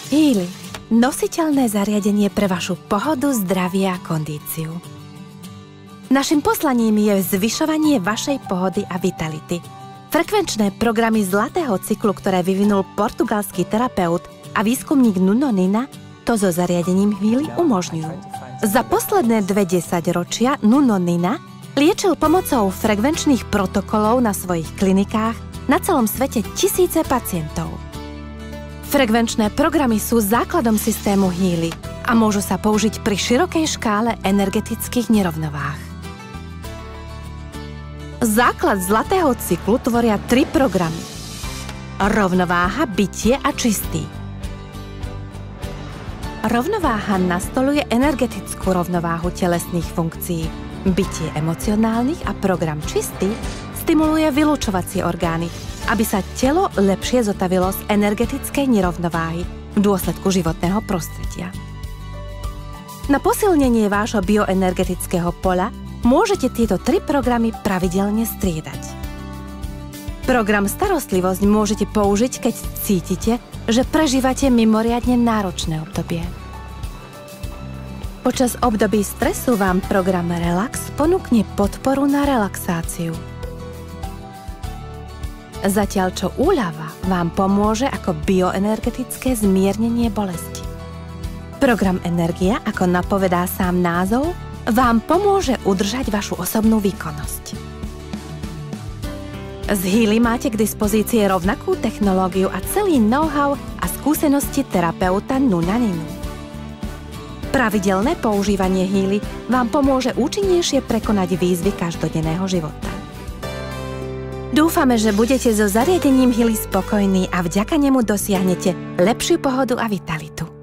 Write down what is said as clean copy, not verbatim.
Healy. Nositeľné zariadenie pre vašu pohodu, zdravie a kondíciu. Naším poslaním je zvyšovanie vašej pohody a vitality. Frekvenčné programy zlatého cyklu, ktoré vyvinul portugalský terapeut a výskumník Nuno Nina, to so zariadením Healy umožňujú. Za posledné 20 ročia Nuno Nina liečil pomocou frekvenčných protokolov na svojich klinikách na celom svete tisíce pacientov. Frekvenčné programy sú základom systému Healy a môžu sa použiť pri širokej škále energetických nerovnováh. Základ zlatého cyklu tvoria 3 programy. Rovnováha, bytie a čistý. Rovnováha nastoluje energetickú rovnováhu telesných funkcií, bytie emocionálnych a program čistý stimuluje vylučovacie orgány, aby sa telo lepšie zotavilo z energetickej nerovnováhy v dôsledku životného prostredia. Na posilnenie vášho bioenergetického poľa môžete tieto 3 programy pravidelne striedať. Program starostlivosť môžete použiť, keď cítite, že prežívate mimoriadne náročné obdobie. Počas období stresu vám program Relax ponúkne podporu na relaxáciu. Zatiaľ čo úľava vám pomôže ako bioenergetické zmiernenie bolesti. Program Energia, ako napovedá sám názov, vám pomôže udržať vašu osobnú výkonnosť. Z Healy máte k dispozícii rovnakú technológiu a celý know-how a skúsenosti terapeuta Nuna Ninu. Pravidelné používanie Healy vám pomôže účinnejšie prekonať výzvy každodenného života. Dúfame, že budete so zariadením Healy spokojní a vďaka nemu dosiahnete lepšiu pohodu a vitalitu.